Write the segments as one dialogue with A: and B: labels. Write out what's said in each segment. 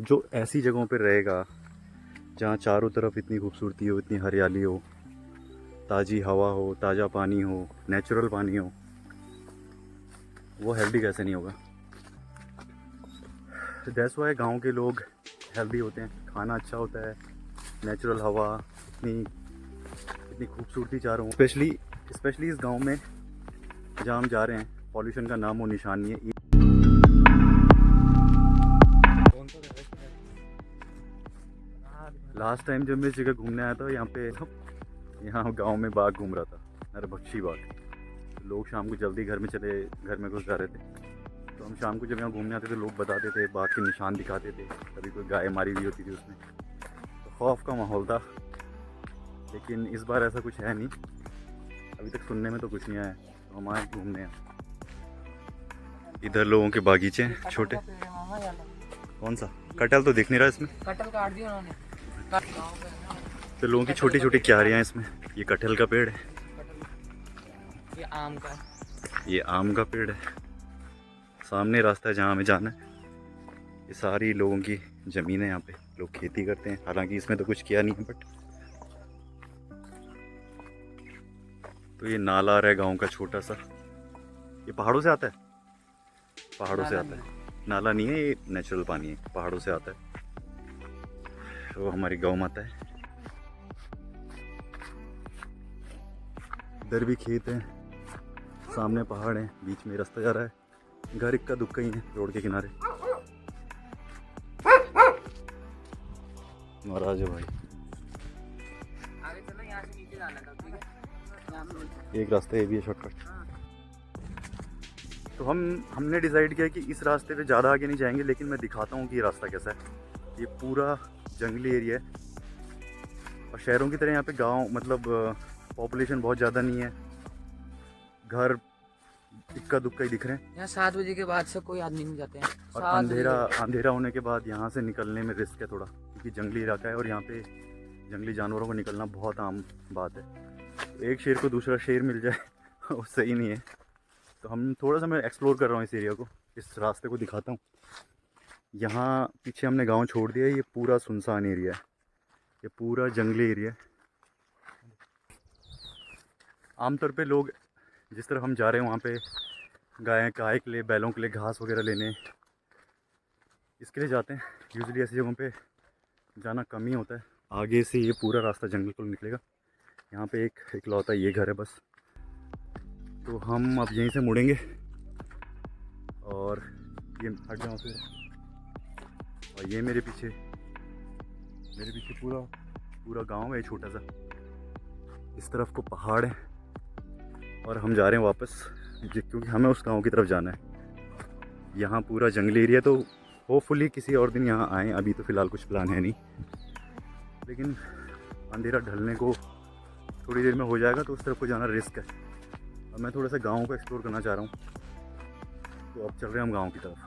A: अब जो ऐसी जगहों पर रहेगा जहाँ चारों तरफ इतनी खूबसूरती हो, इतनी हरियाली हो, ताज़ी हवा हो, ताज़ा पानी हो, नेचुरल पानी हो, वो हेल्दी कैसे नहीं होगा। दैट्स वाई गाँव के लोग हेल्दी होते हैं, खाना अच्छा होता है, नेचुरल हवा, इतनी इतनी खूबसूरती चारों, स्पेशली स्पेशली इस गांव में जहाँ हम जा रहे हैं, पॉल्यूशन का नाम और निशान नहीं है। लास्ट टाइम जब मैं इस जगह घूमने आया था यहाँ गांव में बाघ घूम रहा था, नरभक्षी बाघ। लोग शाम को जल्दी घर में घुस जा रहे थे। तो हम शाम को जब यहाँ घूमने आते थे, लोग बताते थे, बाघ के निशान दिखाते थे, कभी कोई गाय मारी हुई होती थी उसमें। तो खौफ का माहौल था, लेकिन इस बार ऐसा कुछ है नहीं। अभी तक सुनने में तो कुछ नहीं आया। तो हम आए घूमने हैं। इधर लोगों के बागीचे हैं छोटे। कौन सा कटहल तो दिख नहीं रहा इसमें,
B: कटहल काट दिया उन्होंने।
A: तो लोगों की छोटी छोटी क्यारियाँ इसमें। ये कटहल का पेड़ है,
B: ये आम का,
A: ये आम का पेड़ है। सामने रास्ता है जहाँ हमें जाना है। ये सारी लोगों की ज़मीन है, यहाँ पे लोग खेती करते हैं। हालांकि इसमें तो कुछ किया नहीं है, बट तो ये नाला आ रहा है गाँव का छोटा सा। ये पहाड़ों से आता है, पहाड़ों से आता है। नाला नहीं है, ये नेचुरल पानी है, पहाड़ों से आता है। तो हमारी गौ माता है। इधर भी खेत है, सामने पहाड़ है, बीच में रास्ता जा रहा है। घर इक्का दुक्का ही है रोड के किनारे। महाराज है भाई,
B: आगे चलो, यहाँ से नीचे जाना था, ठीक है।
A: एक रास्ता ये भी है शॉर्टकट। तो हमने डिसाइड किया कि इस रास्ते पे ज़्यादा आगे नहीं जाएंगे, लेकिन मैं दिखाता हूँ कि ये रास्ता कैसा है। ये पूरा जंगली एरिया है, और शहरों की तरह यहाँ पे गांव मतलब पॉपुलेशन बहुत ज़्यादा नहीं है। घर इक्का दुक्का ही दिख रहे हैं।
B: यहाँ 7 बजे के बाद से कोई आदमी नहीं जाते हैं।
A: और
B: 7 बजे
A: अंधेरा होने के बाद यहाँ से निकलने में रिस्क है थोड़ा, क्योंकि जंगली इलाका है और यहाँ पे जंगली जानवरों को निकलना बहुत आम बात है। तो एक शेर को दूसरा शेर मिल जाए वो सही नहीं है। तो हम थोड़ा सा मैं एक्सप्लोर कर रहा हूँ इस एरिया को, इस रास्ते को दिखाता हूँ। यहाँ पीछे हमने गांव छोड़ दिया है, ये पूरा सुनसान एरिया है, ये पूरा जंगली एरिया है। आमतौर पे लोग जिस तरफ हम जा रहे हैं वहाँ पे गाय के लिए, बैलों के लिए घास वगैरह लेने इसके लिए जाते हैं। यूजुअली ऐसी जगहों पे जाना कम ही होता है। आगे से ये पूरा रास्ता जंगल को निकलेगा। यहाँ पे एक इकलौता ये घर है बस। तो हम अब यहीं से मुड़ेंगे और ये हट जाओ फिर। और ये मेरे पीछे पूरा गांव है छोटा सा। इस तरफ को पहाड़ है और हम जा रहे हैं वापस, क्योंकि हमें उस गांव की तरफ जाना है। यहाँ पूरा जंगली एरिया, तो होपफुली किसी और दिन यहाँ आएँ। अभी तो फ़िलहाल कुछ प्लान है नहीं, लेकिन अंधेरा ढलने को थोड़ी देर में हो जाएगा, तो उस तरफ को जाना रिस्क है। और मैं थोड़ा सा गांव को एक्सप्लोर करना चाह रहा हूँ। तो अब चल रहे हैं हम गांव की तरफ।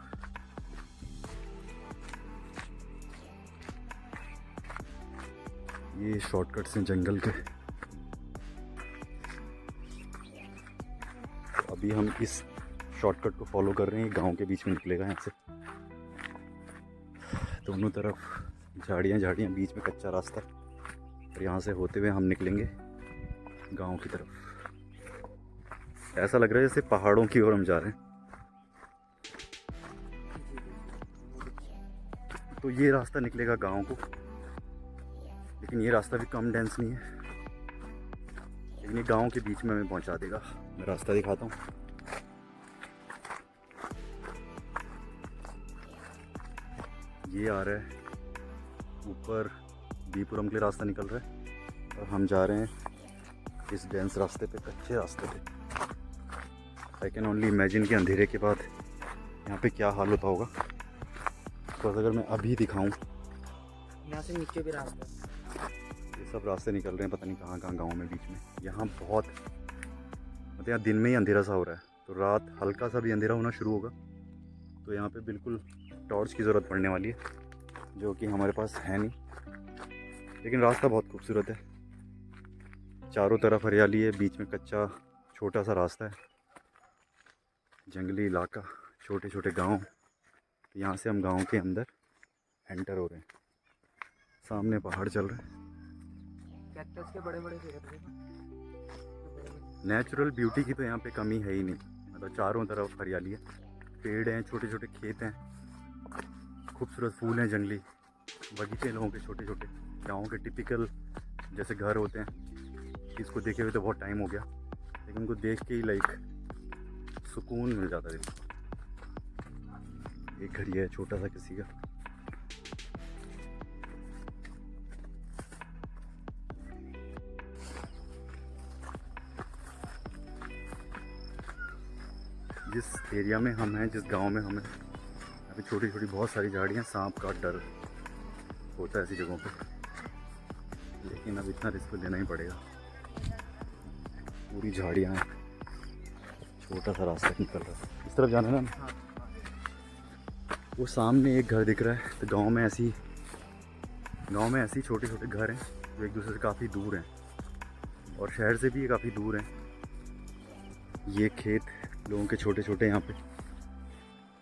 A: ये शॉर्टकट्स हैं जंगल के। तो अभी हम इस शॉर्टकट को फॉलो कर रहे हैं। गांव के बीच में निकलेगा यहाँ से। दोनों तरफ झाड़ियाँ, बीच में कच्चा रास्ता, और यहाँ से होते हुए हम निकलेंगे गांव की तरफ। ऐसा लग रहा है जैसे पहाड़ों की ओर हम जा रहे हैं। तो ये रास्ता निकलेगा गांव को, लेकिन ये रास्ता भी कम डेंस नहीं है, लेकिन ये गांव के बीच में हमें पहुंचा देगा। मैं रास्ता दिखाता हूँ। ये आ रहा है ऊपर, बीपुरम के लिए रास्ता निकल रहा है, और हम जा रहे हैं इस डेंस रास्ते पे, कच्चे रास्ते पे। आई कैन ओनली इमेजिन कि अंधेरे के बाद यहाँ पे क्या हाल होता होगा। तो अगर मैं अभी दिखाऊं,
B: यहाँ से नीचे भी रास्ता है।
A: ये सब रास्ते निकल रहे हैं पता नहीं कहाँ गाँव में बीच में। यहाँ बहुत मतलब यहाँ दिन में ही अंधेरा सा हो रहा है, तो रात हल्का सा भी अंधेरा होना शुरू होगा। तो यहाँ पे बिल्कुल टॉर्च की ज़रूरत पड़ने वाली है, जो कि हमारे पास है नहीं। लेकिन रास्ता बहुत खूबसूरत है, चारों तरफ हरियाली है, बीच में कच्चा छोटा सा रास्ता है, जंगली इलाका, छोटे छोटे गांव। यहाँ से हम गांव के अंदर एंटर हो रहे हैं। सामने पहाड़ चल रहे हैं।
B: कैक्टस के बड़े बड़े पेड़ थे।
A: नेचुरल ब्यूटी की तो यहाँ पे कमी है ही नहीं, मतलब चारों तरफ हरियाली है, पेड़ हैं, छोटे छोटे खेत हैं, खूबसूरत फूल हैं, जंगली बगीचे लोगों के छोटे छोटे, गाँव के टिपिकल जैसे घर होते हैं। इसको देखे हुए तो बहुत टाइम हो गया, लेकिन उनको देख के ही लाइक सुकून मिल जाता है। एक घर ये है छोटा सा किसी का। जिस एरिया में हम हैं, जिस गांव में हम हैं, अभी छोटी छोटी बहुत सारी झाड़ियाँ, सांप का डर होता है ऐसी जगहों पे, लेकिन अब इतना रिस्क लेना ही पड़ेगा। पूरी झाड़ियाँ हैं, छोटा सा रास्ता निकल रहा है, इस तरफ जाना है ना।
B: हाँ।
A: वो सामने एक घर दिख रहा है। तो गांव में ऐसी छोटे छोटे घर हैं जो एक दूसरे से काफ़ी दूर हैं, और शहर से भी काफ़ी दूर हैं। ये खेत लोगों के छोटे छोटे यहाँ पे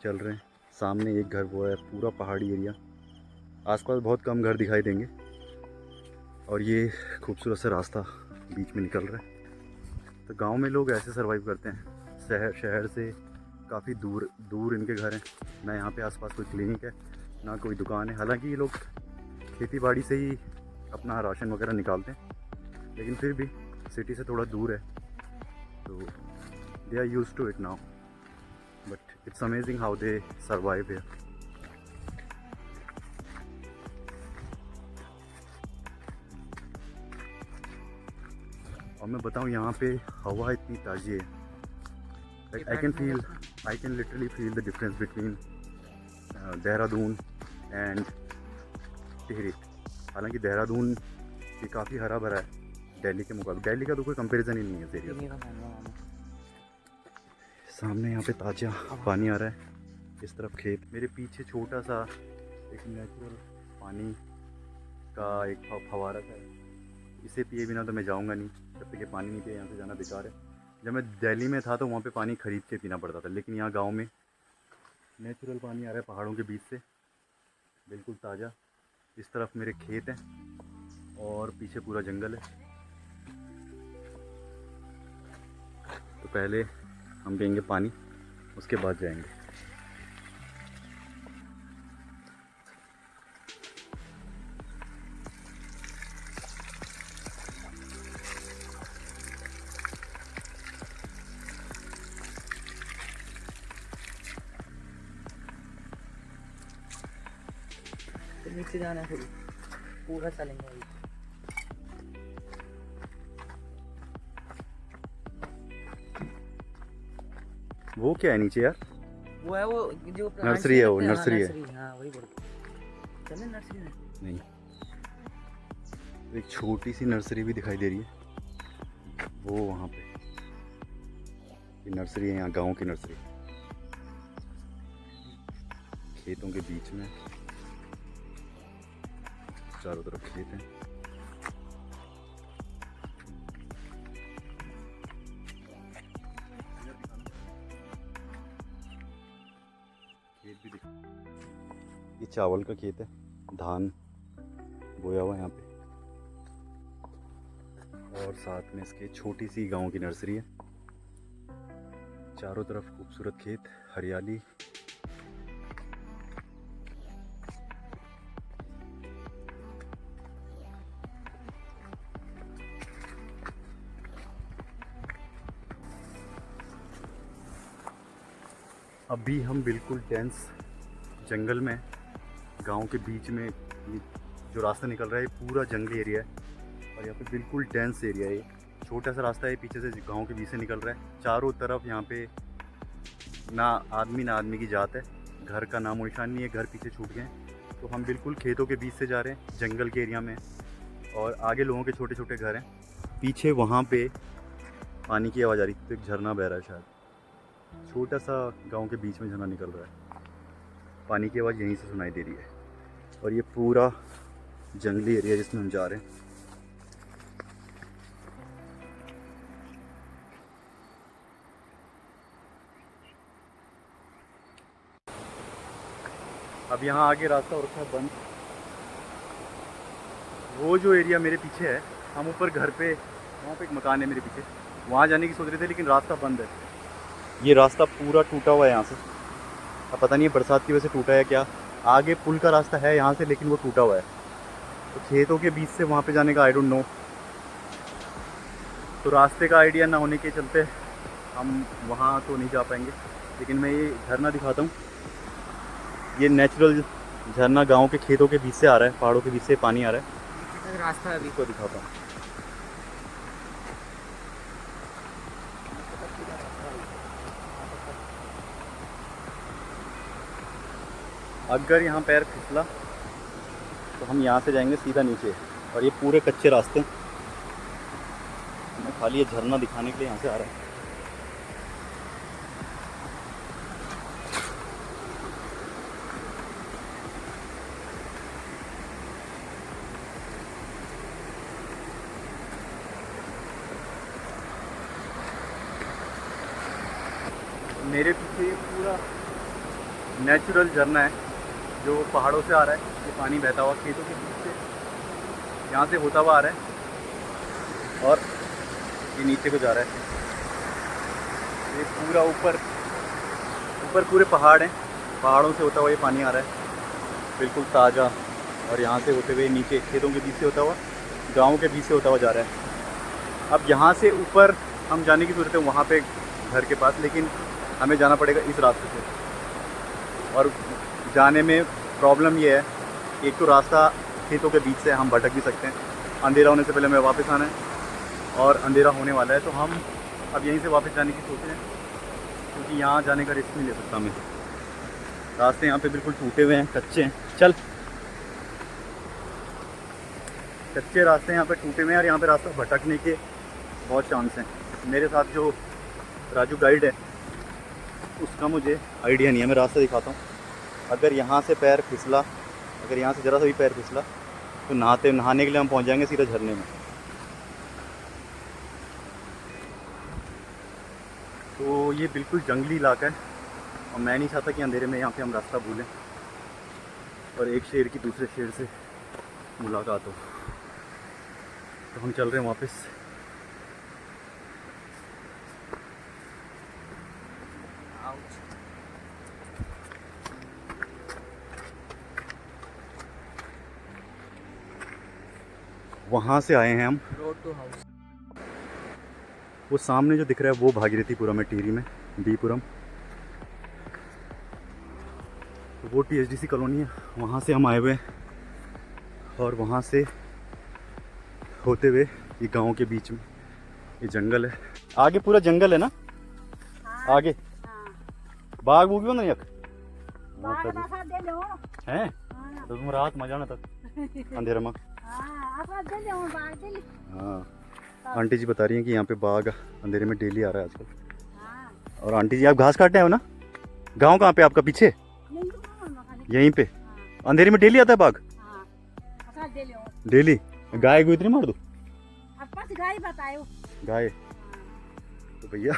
A: चल रहे हैं। सामने एक घर वो है, पूरा पहाड़ी एरिया, आसपास बहुत कम घर दिखाई देंगे, और ये खूबसूरत सा रास्ता बीच में निकल रहा है। तो गांव में लोग ऐसे सरवाइव करते हैं। शहर से काफ़ी दूर इनके घर हैं, ना यहाँ पे आसपास कोई क्लिनिक है, ना कोई दुकान है। हालांकि ये लोग खेती बाड़ी से ही अपना राशन वगैरह निकालते हैं, लेकिन फिर भी सिटी से थोड़ा दूर है, तो they are used to it now, but it's amazing how they survive here. और मैं बताऊँ, यहाँ पे हवा इतनी ताज़ी है, like I can literally feel the difference between Dehradun and Tehri. हालांकि देहरादून भी काफ़ी हरा भरा है दिल्ली के मुकाबले। दिल्ली का तो कोई कंपैरिजन ही नहीं है इस एरिया से। सामने यहाँ पे ताज़ा पानी आ रहा है, इस तरफ खेत, मेरे पीछे छोटा सा एक नेचुरल पानी का एक फवारा सा है। इसे पिए बिना तो मैं जाऊँगा नहीं, जब तक ये पानी नहीं पिए यहाँ से जाना बेकार है। जब मैं दिल्ली में था तो वहाँ पे पानी ख़रीद के पीना पड़ता था, लेकिन यहाँ गांव में नेचुरल पानी आ रहा है पहाड़ों के बीच से, बिल्कुल ताज़ा। इस तरफ मेरे खेत हैं और पीछे पूरा जंगल है। तो पहले हम पियेंगे पानी, उसके बाद जाएंगे।
B: तो नीचे जाना है, थोड़ी पूरा चलेंगे अभी।
A: वो क्या है नीचे यार?
B: वो है, वो जो
A: नर्सरी है, वो
B: हाँ,
A: नर्सरी है।
B: हाँ वही बोल। चले नर्सरी में।
A: नहीं, एक छोटी सी नर्सरी भी दिखाई दे रही है, वो वहाँ पे। ये नर्सरी है, यहाँ गांव की नर्सरी, खेतों के बीच में, चारों तरफ खेत हैं। खेत भी दिखा, ये चावल का खेत है, धान बोया हुआ है यहाँ पे, और साथ में इसके छोटी सी गांव की नर्सरी है। चारों तरफ खूबसूरत खेत, हरियाली। अभी हम बिल्कुल डेंस जंगल में, गांव के बीच में, ये जो रास्ता निकल रहा है पूरा जंगली एरिया है, और यहाँ पे बिल्कुल डेंस एरिया है। छोटा सा रास्ता है, पीछे से गांव के बीच से निकल रहा है। चारों तरफ यहाँ पे ना आदमी की जात है, घर का नामो निशान नहीं है, घर पीछे छूट गए हैं। तो हम बिल्कुल खेतों के बीच से जा रहे हैं, जंगल के एरिया में, और आगे लोगों के छोटे छोटे घर हैं। पीछे वहाँ पे पानी की आवाज़ आ रही, तो एक झरना बह रहा है शायद, छोटा सा गांव के बीच में झरना निकल रहा है, पानी की आवाज़ यहीं से सुनाई दे रही है। और ये पूरा जंगली एरिया जिसमें हम जा रहे हैं। अब यहाँ आगे रास्ता और है बंद। वो जो एरिया मेरे पीछे है, हम ऊपर घर पे, वहाँ पे एक मकान है मेरे पीछे, वहाँ जाने की सोच रहे थे लेकिन रास्ता बंद है। ये रास्ता पूरा टूटा हुआ है यहाँ से। अब पता नहीं है बरसात की वजह से टूटा है क्या। आगे पुल का रास्ता है यहाँ से लेकिन वो टूटा हुआ है, तो खेतों के बीच से वहाँ पे जाने का आई डोंट नो। तो रास्ते का आइडिया ना होने के चलते हम वहाँ तो नहीं जा पाएंगे। लेकिन मैं ये झरना दिखाता हूँ। ये नेचुरल झरना गांव के खेतों के बीच से आ रहा है, पहाड़ों के बीच से पानी आ रहा है।
B: रास्ता है अभी
A: इसको दिखाता हूँ। अगर यहाँ पैर फिसला तो हम यहाँ से जाएंगे सीधा नीचे, और ये पूरे कच्चे रास्ते। मैं खाली ये झरना दिखाने के लिए यहाँ से आ रहा हूँ। मेरे पीछे पूरा नेचुरल झरना है जो पहाड़ों से आ रहा है। ये पानी बहता हुआ खेतों के बीच से यहाँ से होता हुआ आ रहा है और ये नीचे को जा रहा है। ये पूरा ऊपर पूरे पहाड़ हैं, पहाड़ों से होता हुआ ये पानी आ रहा है बिल्कुल ताज़ा। और यहाँ से होते हुए नीचे खेतों के बीच से होता हुआ, गाँव के बीच से होता हुआ जा रहा है। अब यहाँ से ऊपर हम जाने की सोचते हैं वहाँ पे घर के पास, लेकिन हमें जाना पड़ेगा इस रास्ते से। और जाने में प्रॉब्लम ये है कि एक तो रास्ता खेतों के बीच से हम भटक भी सकते हैं, अंधेरा होने से पहले हमें वापस आना है और अंधेरा होने वाला है। तो हम अब यहीं से वापस जाने की सोच रहे हैं क्योंकि यहाँ जाने का रिस्क नहीं ले सकता मैं। रास्ते यहाँ पे बिल्कुल टूटे हुए हैं, कच्चे हैं। चल, कच्चे रास्ते यहाँ पे टूटे हुए हैं और यहाँ पे रास्ता भटकने के बहुत चांस हैं। मेरे साथ जो राजू गाइड है उसका मुझे आइडिया नहीं है। मैं रास्ता दिखाता हूँ। अगर यहाँ से पैर फिसला, अगर यहाँ से ज़रा सा भी पैर फिसला तो नहाने के लिए हम पहुँच जाएंगे सीधा झरने में। तो ये बिल्कुल जंगली इलाका है और मैं नहीं चाहता कि अंधेरे में यहाँ पे हम रास्ता भूलें और एक शेर की दूसरे शेर से मुलाकात हो। तो हम चल रहे हैं वापस। वहाँ से आए हैं हम
B: रोड टू हाउस।
A: वो सामने जो दिख रहा है वो भागीरथीपुरम है, टिहरी में बीपुरम। तो वो THDC कॉलोनी है, वहाँ से हम आए हुए हैं। और वहाँ से होते हुए ये गांव के बीच में ये जंगल है। आगे पूरा जंगल है ना?
C: हाँ,
A: आगे
C: हाँ।
A: बाग बूग ना यक
C: बाग दासा दे लो।
A: हैं?
C: हाँ,
A: तो तुम रात मजा ना तक अंधेरे में।
C: हाँ, आप दे लो, बाग दे लो।
A: हाँ, आंटी जी बता रही हैं कि यहाँ पे बाघ अंधेरे में डेली आ रहा है आजकल।
C: हाँ,
A: और आंटी जी आप घास काटने हो ना? गांव कहाँ पे आपका? पीछे
C: नहीं तो खाली।
A: यहीं पे
C: हाँ,
A: अंधेरे में डेली आता है बाघ?
C: हाँ, आप दे लो।
A: डेली? गाय को इतनी मार दो?
C: आप पास गाय बताओ।
A: गाय? तो भैया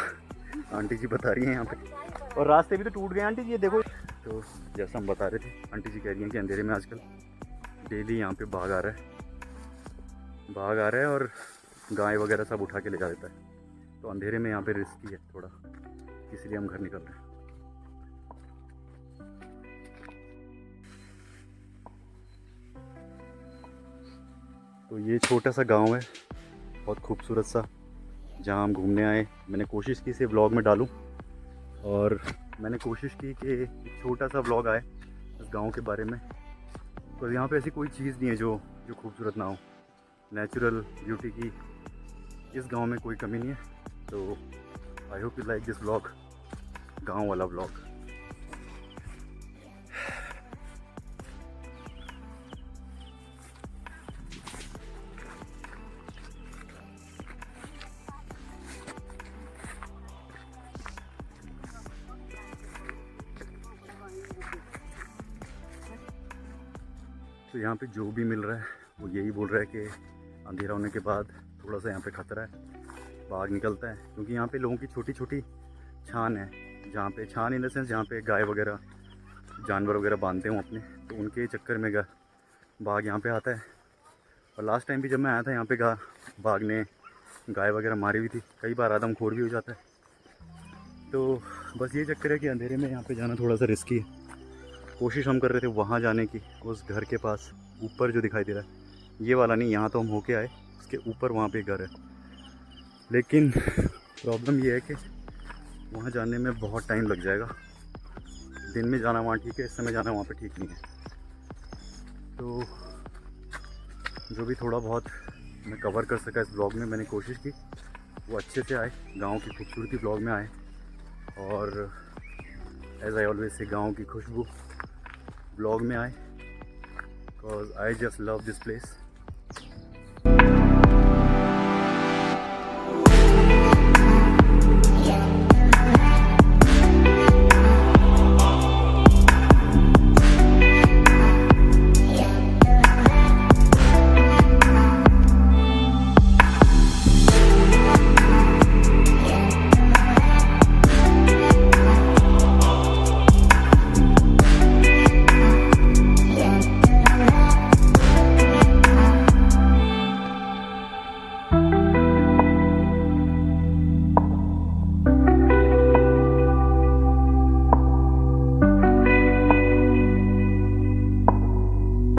A: आंटी जी बता रही हैं यहाँ पे। और रास्ते भी तो टूट गए आंटी जी, ये देखो। तो जैसा हम बता रहे थे, आंटी जी कह रही हैं कि अंधेरे में आजकल डेली यहाँ पे बाघ आ रहा है। बाघ आ रहा है और गाय वगैरह सब उठा के ले जा देता है। तो अंधेरे में यहाँ पे रिस्की है थोड़ा, इसलिए हम घर निकल रहे हैं। तो ये छोटा सा गांव है, बहुत खूबसूरत सा, जहां हम घूमने आए। मैंने कोशिश की इसे व्लॉग में डालूं और मैंने कोशिश की कि एक छोटा सा व्लॉग आए इस गांव के बारे में। तो यहाँ पे ऐसी कोई चीज़ नहीं है जो खूबसूरत ना हो। नेचुरल ब्यूटी की इस गांव में कोई कमी नहीं है। तो I hope you like this vlog, गांव वाला व्लॉग। तो यहाँ पे जो भी मिल रहा है वो यही बोल रहा है कि अंधेरा होने के बाद थोड़ा सा यहाँ पे खतरा है, बाघ निकलता है। क्योंकि यहाँ पे लोगों की छोटी छोटी छान है, जहाँ पे छान इन द सेंस जहाँ पे गाय वगैरह जानवर वगैरह बांधते हूँ अपने, तो उनके चक्कर में बाघ यहाँ पे आता है। और लास्ट टाइम भी जब मैं आया था यहाँ पे बाघ ने गाय वगैरह मारी हुई थी, कई बार आदमखोर भी हो जाता है। तो बस ये चक्कर है कि अंधेरे में यहाँ पे जाना थोड़ा सा रिस्की है। कोशिश हम कर रहे थे वहाँ जाने की, उस घर के पास ऊपर जो दिखाई दे रहा है, ये वाला नहीं, यहाँ तो हम होके आए, उसके ऊपर वहाँ पे घर है। लेकिन प्रॉब्लम ये है कि वहाँ जाने में बहुत टाइम लग जाएगा। दिन में जाना वहाँ ठीक है, इस समय जाना वहाँ पे ठीक नहीं है। तो जो भी थोड़ा बहुत मैं कवर कर सका इस ब्लॉग में, मैंने कोशिश की वो अच्छे से आए, गांव की खूबसूरती ब्लॉग में आए। और एज आई ऑलवेज से गांव की खुशबू ब्लॉग में आए, because I just love this place.